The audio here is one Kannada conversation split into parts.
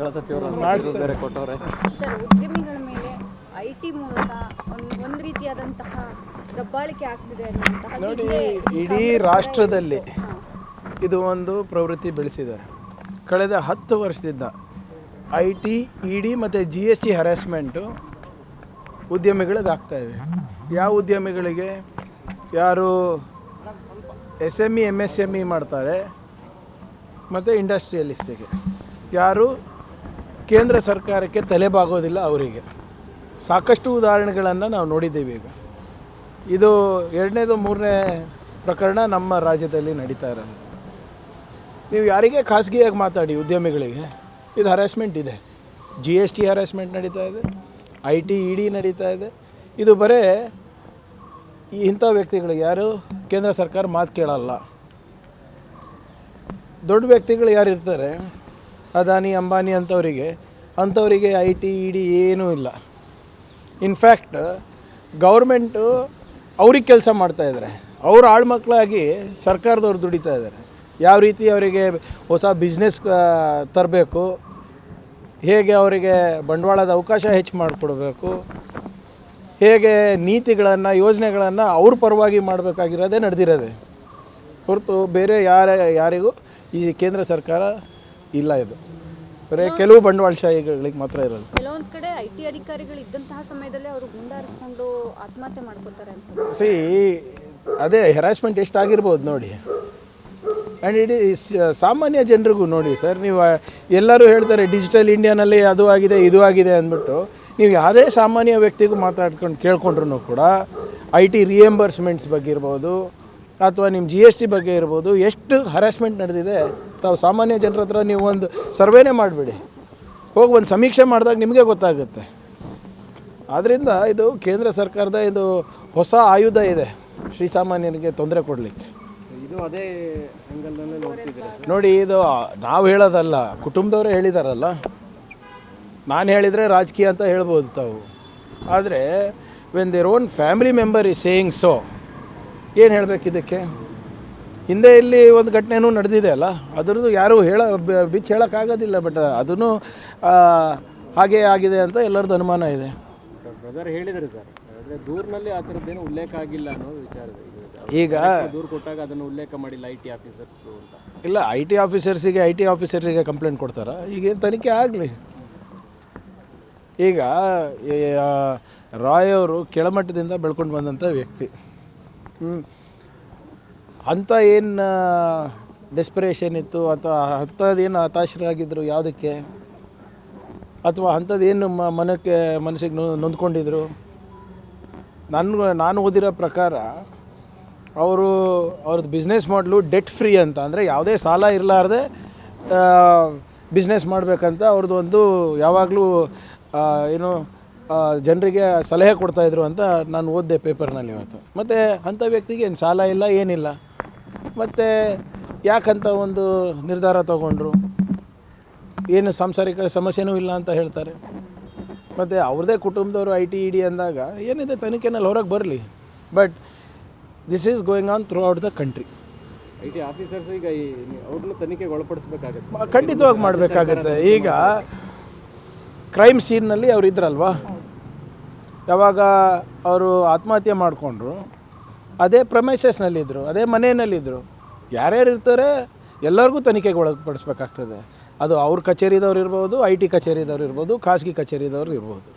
ಉದ್ಯಮಿಗಳ ಸಚಿವರು ಬೇರೆ ಕೊಟ್ಟವ್ರೆ ಸರ್. ಉದ್ಯಮಿಗಳ ಮೇಲೆ ಐಟಿ ಮೂಲಕ ಒಂದು ರೀತಿಯಾದಂತಹ ದಬ್ಬಾಳಿಕೆ ಆಗ್ತಿದೆ ಅನ್ನುವಂತಹ ನೋಡಿ, ಇಡೀ ರಾಷ್ಟ್ರದಲ್ಲಿ ಇದು ಒಂದು ಪ್ರವೃತ್ತಿ ಬೆಳೆಸಿದ್ದಾರೆ. ಕಳೆದ 10 ವರ್ಷದಿಂದ IT, ED ಮತ್ತು GST ಹ್ಯಾರಾಸ್ಮೆಂಟು ಉದ್ಯಮಿಗಳಿಗೆ ಆಗ್ತಾಯಿವೆ. ಯಾವ ಉದ್ಯಮಿಗಳಿಗೆ? ಯಾರು SME MSME ಮಾಡ್ತಾರೆ ಮತ್ತು ಇಂಡಸ್ಟ್ರಿಯಲಿಸ್ಟಿಗೆ, ಯಾರು ಕೇಂದ್ರ ಸರ್ಕಾರಕ್ಕೆ ತಲೆಬಾಗೋದಿಲ್ಲ ಅವರಿಗೆ. ಸಾಕಷ್ಟು ಉದಾಹರಣೆಗಳನ್ನು ನಾವು ನೋಡಿದ್ದೀವಿ. ಈಗ ಇದು 2ನೇದು 3ನೇ ಪ್ರಕರಣ ನಮ್ಮ ರಾಜ್ಯದಲ್ಲಿ ನಡೀತಾ ಇರೋದು. ನೀವು ಯಾರಿಗೆ ಖಾಸಗಿಯಾಗಿ ಮಾತಾಡಿ ಉದ್ಯಮಿಗಳಿಗೆ ಇದು ಹ್ಯಾರಾಸ್ಮೆಂಟ್ ಇದೆ. GST ಹ್ಯಾರಾಸ್ಮೆಂಟ್ ನಡೀತಾ ಇದೆ, IT, ED ನಡೀತಾ ಇದೆ. ಇದು ಬರೀ ಇಂಥ ವ್ಯಕ್ತಿಗಳಿಗೆ, ಯಾರು ಕೇಂದ್ರ ಸರ್ಕಾರ ಮಾತು ಕೇಳಲ್ಲ. ದೊಡ್ಡ ವ್ಯಕ್ತಿಗಳು ಯಾರು ಇರ್ತಾರೆ, ಅದಾನಿ ಅಂಬಾನಿ ಅಂಥವರಿಗೆ IT, ED ಏನೂ ಇಲ್ಲ. ಇನ್ಫ್ಯಾಕ್ಟ್ ಗೌರ್ಮೆಂಟು ಅವ್ರಿಗೆ ಕೆಲಸ ಮಾಡ್ತಾಯಿದ್ದಾರೆ. ಅವ್ರು ಆಳ್ಮಕ್ಕಳಾಗಿ ಸರ್ಕಾರದವ್ರು ದುಡಿತಾ ಇದ್ದಾರೆ. ಯಾವ ರೀತಿ ಅವರಿಗೆ ಹೊಸ ಬಿಸ್ನೆಸ್ ತರಬೇಕು, ಹೇಗೆ ಅವರಿಗೆ ಬಂಡವಾಳದ ಅವಕಾಶ ಹೆಚ್ಚು ಮಾಡಿಕೊಡ್ಬೇಕು, ಹೇಗೆ ನೀತಿಗಳನ್ನು ಯೋಜನೆಗಳನ್ನು ಅವ್ರ ಪರವಾಗಿ ಮಾಡಬೇಕಾಗಿರೋದೇ ನಡೆದಿರೋದೆ ಹೊರತು ಬೇರೆ ಯಾರಿಗೂ ಈ ಕೇಂದ್ರ ಸರ್ಕಾರ ಇಲ್ಲ. ಇದು ಬರೀ ಕೆಲವು ಬಂಡವಾಳಶಾಹಿಗಳಿಗೆ ಮಾತ್ರ ಇರೋದು. ಕೆಲವೊಂದು ಕಡೆ IT ಅಧಿಕಾರಿಗಳು ಇದ್ದಂತಹ ಸಮಯದಲ್ಲಿ ಅವರು ಗುಂಡಾರಿಸ್ಕೊಂಡು ಆತ್ಮಹತ್ಯೆ ಮಾಡ್ಕೊತಾರೆ ಅಂತ. ಅದೇ ಹ್ಯಾರಾಸ್ಮೆಂಟ್ ಎಷ್ಟಾಗಿರ್ಬೋದು ನೋಡಿ. ಆ್ಯಂಡ್ ಇಡೀ ಸಾಮಾನ್ಯ ಜನರಿಗೂ ನೋಡಿ ಸರ್, ನೀವು ಎಲ್ಲರೂ ಹೇಳ್ತಾರೆ ಡಿಜಿಟಲ್ ಇಂಡಿಯಾನಲ್ಲಿ ಅದು ಆಗಿದೆ ಇದು ಆಗಿದೆ ಅಂದ್ಬಿಟ್ಟು. ನೀವು ಯಾವುದೇ ಸಾಮಾನ್ಯ ವ್ಯಕ್ತಿಗೂ ಮಾತಾಡ್ಕೊಂಡು ಕೇಳ್ಕೊಂಡ್ರೂ ಕೂಡ IT ರಿಯಂಬರ್ಸ್ಮೆಂಟ್ಸ್ ಬಗ್ಗೆ ಇರ್ಬೋದು ಅಥವಾ ನಿಮ್ಮ GST ಬಗ್ಗೆ ಇರ್ಬೋದು, ಎಷ್ಟು ಹ್ಯಾರಾಸ್ಮೆಂಟ್ ನಡೆದಿದೆ ತಾವು ಸಾಮಾನ್ಯ ಜನರ ಹತ್ರ ನೀವು ಒಂದು ಸರ್ವೇನೇ ಮಾಡಿಬಿಡಿ, ಹೋಗಿ ಒಂದು ಸಮೀಕ್ಷೆ ಮಾಡಿದಾಗ ನಿಮಗೆ ಗೊತ್ತಾಗುತ್ತೆ. ಆದ್ದರಿಂದ ಇದು ಕೇಂದ್ರ ಸರ್ಕಾರದ ಇದು ಹೊಸ ಆಯುಧ ಇದೆ ಶ್ರೀಸಾಮಾನ್ಯನಿಗೆ ತೊಂದರೆ ಕೊಡಲಿಕ್ಕೆ. ಇದು ಅದೇ ಆ್ಯಂಗಲ್ನಲ್ಲೇ ನೋಡ್ತಿದ್ದೀರಾ ನೋಡಿ, ಇದು ನಾವು ಹೇಳೋದಲ್ಲ, ಕುಟುಂಬದವರೇ ಹೇಳಿದಾರಲ್ಲ. ನಾನು ಹೇಳಿದರೆ ರಾಜಕೀಯ ಅಂತ ಹೇಳ್ಬೋದು ತಾವು. ಆದರೆ when their own family member is saying so, ಏನು ಹೇಳಬೇಕು ಇದಕ್ಕೆ? ಹಿಂದೆ ಇಲ್ಲಿ ಒಂದು ಘಟನೆನೂ ನಡೆದಿದೆ ಅಲ್ಲ, ಅದರದ್ದು ಯಾರೂ ಬಿಚ್ಚಿ ಹೇಳೋಕ್ಕಾಗೋದಿಲ್ಲ. ಬಟ್ ಅದೂ ಹಾಗೇ ಆಗಿದೆ ಅಂತ ಎಲ್ಲರದ್ದು ಅನುಮಾನ ಇದೆ. ಬ್ರದರ್ ಹೇಳಿದ್ದಾರೆ ಸರ್, ಆದರೆ ದೂರಿನಲ್ಲಿ ಆ ಥರದ್ದೇನು ಉಲ್ಲೇಖ ಆಗಿಲ್ಲ ಅನ್ನೋ ವಿಚಾರದ. ಈಗ ದೂರು ಕೊಟ್ಟಾಗ ಅದನ್ನು ಉಲ್ಲೇಖ ಮಾಡಿಲ್ಲ IT ಆಫೀಸರ್ಸ್ ಅಂತ. ಇಲ್ಲ, IT ಆಫೀಸರ್ಸಿಗೆ ಕಂಪ್ಲೇಂಟ್ ಕೊಡ್ತಾರೆ. ಈಗೇನು ತನಿಖೆ ಆಗಲಿ. ಈಗ ರಾಯ್ ಅವರು ಕೆಳಮಟ್ಟದಿಂದ ಬೆಳ್ಕೊಂಡು ಬಂದಂಥ ವ್ಯಕ್ತಿ. ಅಂಥ ಏನು ಡೆಸ್ಪರೇಷನ್ ಇತ್ತು ಅಥವಾ ಅಂಥದ್ದೇನು ಹತಾಶರಾಗಿದ್ದರು ಯಾವುದಕ್ಕೆ, ಅಥವಾ ಅಂಥದ್ದೇನು ಮನಸ್ಸಿಗೆ ನೊಂದ್ಕೊಂಡಿದ್ರು? ನಾನು ಓದಿರೋ ಪ್ರಕಾರ ಅವ್ರದ್ದು ಬಿಸ್ನೆಸ್ ಮಾಡಲು ಡೆಟ್ ಫ್ರೀ ಅಂತ, ಅಂದರೆ ಯಾವುದೇ ಸಾಲ ಇರಲಾರ್ದೆ ಬಿಸ್ನೆಸ್ ಮಾಡಬೇಕಂತ ಅವ್ರದ್ದು ಒಂದು ಯಾವಾಗಲೂ ಏನು ಜನರಿಗೆ ಸಲಹೆ ಕೊಡ್ತಾಯಿದ್ರು ಅಂತ ನಾನು ಓದಿದೆ ಪೇಪರ್ನಲ್ಲಿ ಇವತ್ತು. ಮತ್ತು ಅಂಥ ವ್ಯಕ್ತಿಗೆ ಏನು ಸಾಲ ಇಲ್ಲ, ಏನಿಲ್ಲ, ಮತ್ತು ಯಾಕಂತ ಒಂದು ನಿರ್ಧಾರ ತಗೊಂಡ್ರು? ಏನು ಸಾಂಸಾರಿಕ ಸಮಸ್ಯೆನೂ ಇಲ್ಲ ಅಂತ ಹೇಳ್ತಾರೆ. ಮತ್ತು ಅವ್ರದ್ದೇ ಕುಟುಂಬದವರು IT, ED ಅಂದಾಗ ಏನಿದೆ ತನಿಖೆನಲ್ಲಿ ಹೊರಗೆ ಬರಲಿ. But this is going on through out the country. IT officers ಈಗ ಅವ್ರನ್ನ ತನಿಖೆಗೆ ಒಳಪಡಿಸ್ಬೇಕಾಗತ್ತೆ, ಖಂಡಿತವಾಗಿ ಮಾಡಬೇಕಾಗತ್ತೆ. ಈಗ ಕ್ರೈಮ್ ಸೀನ್ನಲ್ಲಿ ಅವ್ರು ಇದ್ರಲ್ವಾ, ಯಾವಾಗ ಅವರು ಆತ್ಮಹತ್ಯೆ ಮಾಡಿಕೊಂಡ್ರು ಅದೇ ಪ್ರಮೈಸಸ್ನಲ್ಲಿದ್ದರು, ಅದೇ ಮನೆಯಲ್ಲಿದ್ದರು. ಯಾರ್ಯಾರು ಇರ್ತಾರೆ ಎಲ್ಲರಿಗೂ ತನಿಖೆಗೆ ಒಳಪಡಿಸ್ಬೇಕಾಗ್ತದೆ. ಅದು ಅವ್ರ ಕಚೇರಿದವ್ರು ಇರ್ಬೋದು, IT ಕಚೇರಿದವ್ರು ಇರ್ಬೋದು, ಖಾಸಗಿ ಕಚೇರಿದವ್ರು ಇರ್ಬೋದು.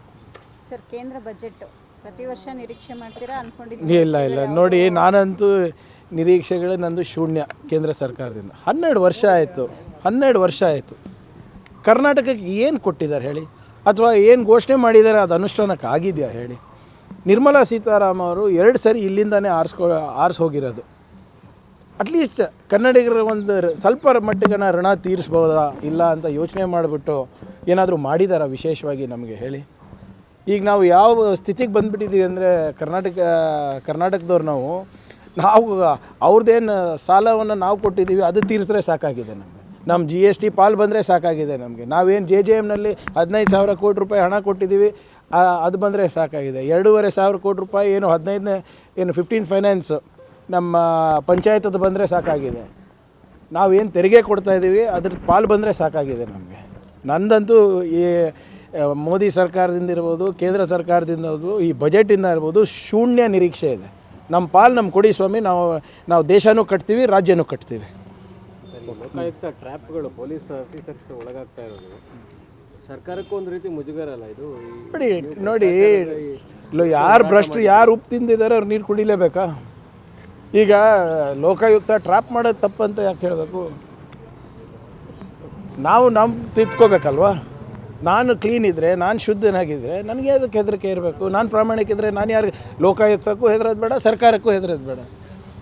ಸರ್, ಕೇಂದ್ರ ಬಜೆಟ್ ಪ್ರತಿ ವರ್ಷ ನಿರೀಕ್ಷೆ ಮಾಡ್ತೀರಾ ಅನ್ಕೊಂಡಿದ್ದೀರಾ? ಇಲ್ಲ ನೋಡಿ, ನಾನಂತೂ ನಿರೀಕ್ಷೆಗಳು ನಂದು ಶೂನ್ಯ. ಕೇಂದ್ರ ಸರ್ಕಾರದಿಂದ 12 ವರ್ಷ ಆಯಿತು. ಕರ್ನಾಟಕಕ್ಕೆ ಏನು ಕೊಟ್ಟಿದ್ದಾರೆ ಹೇಳಿ? ಅಥವಾ ಏನು ಘೋಷಣೆ ಮಾಡಿದ್ದಾರೆ ಅದು ಅನುಷ್ಠಾನಕ್ಕೆ ಆಗಿದೆಯಾ ಹೇಳಿ? ನಿರ್ಮಲಾ ಸೀತಾರಾಮನ್ ಅವರು 2 ಸರಿ ಇಲ್ಲಿಂದನೇ ಆರಿಸಿ ಹೋಗಿರೋದು. ಅಟ್ಲೀಸ್ಟ್ ಕನ್ನಡಿಗರ ಒಂದು ಸ್ವಲ್ಪ ಮಟ್ಟಿಗೆ ಋಣ ತೀರಿಸ್ಬೋದಾ ಇಲ್ಲ ಅಂತ ಯೋಚನೆ ಮಾಡಿಬಿಟ್ಟು ಏನಾದರೂ ಮಾಡಿದಾರ ವಿಶೇಷವಾಗಿ ನಮಗೆ ಹೇಳಿ? ಈಗ ನಾವು ಯಾವ ಸ್ಥಿತಿಗೆ ಬಂದುಬಿಟ್ಟಿದ್ದೀವಿ ಅಂದರೆ ಕರ್ನಾಟಕದವ್ರು ನಾವು ಅವ್ರದ್ದೇನು ಸಾಲವನ್ನು ನಾವು ಕೊಟ್ಟಿದ್ದೀವಿ ಅದು ತೀರಿಸಿದ್ರೆ ಸಾಕಾಗಿದೆ. ನಮ್ಮ GST ಪಾಲು ಬಂದರೆ ಸಾಕಾಗಿದೆ ನಮಗೆ. ನಾವೇನು JJMನಲ್ಲಿ 15,000 ಕೋಟಿ ರೂಪಾಯಿ ಹಣ ಕೊಟ್ಟಿದ್ದೀವಿ, ಅದು ಬಂದರೆ ಸಾಕಾಗಿದೆ. 2,500 ಕೋಟಿ ರೂಪಾಯಿ ಏನು 15 ಫೈನಾನ್ಸು ನಮ್ಮ ಪಂಚಾಯತದ್ದು ಬಂದರೆ ಸಾಕಾಗಿದೆ. ನಾವೇನು ತೆರಿಗೆ ಕೊಡ್ತಾಯಿದ್ದೀವಿ ಅದ್ರ ಪಾಲು ಬಂದರೆ ಸಾಕಾಗಿದೆ ನಮಗೆ. ನಂದಂತೂ ಈ ಮೋದಿ ಸರ್ಕಾರದಿಂದ ಇರ್ಬೋದು, ಕೇಂದ್ರ ಸರ್ಕಾರದಿಂದ ಇರ್ಬೋದು, ಈ ಬಜೆಟಿಂದ ಇರ್ಬೋದು ಶೂನ್ಯ ನಿರೀಕ್ಷೆ ಇದೆ. ನಮ್ಮ ಪಾಲು ನಮ್ಮ ಕೊಡಿ ಸ್ವಾಮಿ, ನಾವು ದೇಶನೂ ಕಟ್ತೀವಿ, ರಾಜ್ಯನೂ ಕಟ್ತೀವಿ. ಸರಿ, ಲೋಕಾಯುಕ್ತ ಟ್ರ್ಯಾಪ್ಗಳು ಪೊಲೀಸ್ ಆಫೀಸರ್ಸ್ ಒಳಗಾಗ್ತಾ ಇರೋದು ಸರ್ಕಾರಕ್ಕೂ ಒಂದು ರೀತಿ ಮುಜುಗರ ಅಲ್ಲ ಇದು? ನೋಡಿ ಯಾರು ಭ್ರಷ್ಟರು, ಯಾರು ಉಪ್ಪು ತಿಂದಿದ್ದಾರೆ ಅವ್ರು ನೀರು ಕುಡಿಲೇಬೇಕಾ? ಈಗ ಲೋಕಾಯುಕ್ತ ಟ್ರ್ಯಾಪ್ ಮಾಡೋದು ತಪ್ಪಂತ ಯಾಕೆ ಹೇಳಬೇಕು? ನಾವು ತಿದ್ಕೋಬೇಕಲ್ವಾ? ನಾನು ಕ್ಲೀನ್ ಇದ್ದರೆ, ನಾನು ಶುದ್ಧನಾಗಿದ್ದರೆ ನನಗೆ ಅದಕ್ಕೆ ಹೆದರಿಕೆ ಇರಬೇಕು. ನಾನು ಪ್ರಾಮಾಣಿಕ ಇದ್ದರೆ ನಾನು ಯಾರು ಲೋಕಾಯುಕ್ತಕ್ಕೂ ಹೆದರೋದು ಬೇಡ, ಸರ್ಕಾರಕ್ಕೂ ಹೆದರೋದು ಬೇಡ.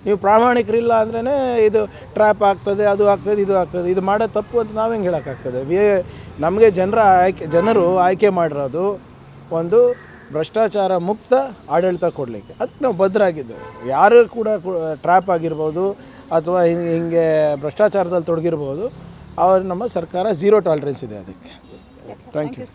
ನೀವು ಪ್ರಾಮಾಣಿಕರಿಲ್ಲ ಅಂದ್ರೇ ಇದು ಟ್ರ್ಯಾಪ್ ಆಗ್ತದೆ, ಅದು ಆಗ್ತದೆ, ಇದು ಆಗ್ತದೆ. ಇದು ಮಾಡೋ ತಪ್ಪು ಅಂತ ನಾವು ಹೆಂಗೆ ಹೇಳೋಕ್ಕಾಗ್ತದೆ? ನಮಗೆ ಜನರು ಆಯ್ಕೆ ಮಾಡಿರೋದು ಒಂದು ಭ್ರಷ್ಟಾಚಾರ ಮುಕ್ತ ಆಡಳಿತ ಕೊಡಲಿಕ್ಕೆ. ಅದಕ್ಕೆ ನಾವು ಬದ್ಧರಾಗಿದ್ದೇವೆ. ಯಾರು ಕೂಡ ಟ್ರ್ಯಾಪ್ ಆಗಿರ್ಬೋದು ಅಥವಾ ಹಿಂಗೆ ಭ್ರಷ್ಟಾಚಾರದಲ್ಲಿ ತೊಡಗಿರ್ಬೋದು, ಅವ್ರು ನಮ್ಮ ಸರ್ಕಾರ ಝೀರೋ ಟಾಲರೆನ್ಸ್ ಇದೆ ಅದಕ್ಕೆ. Thank you.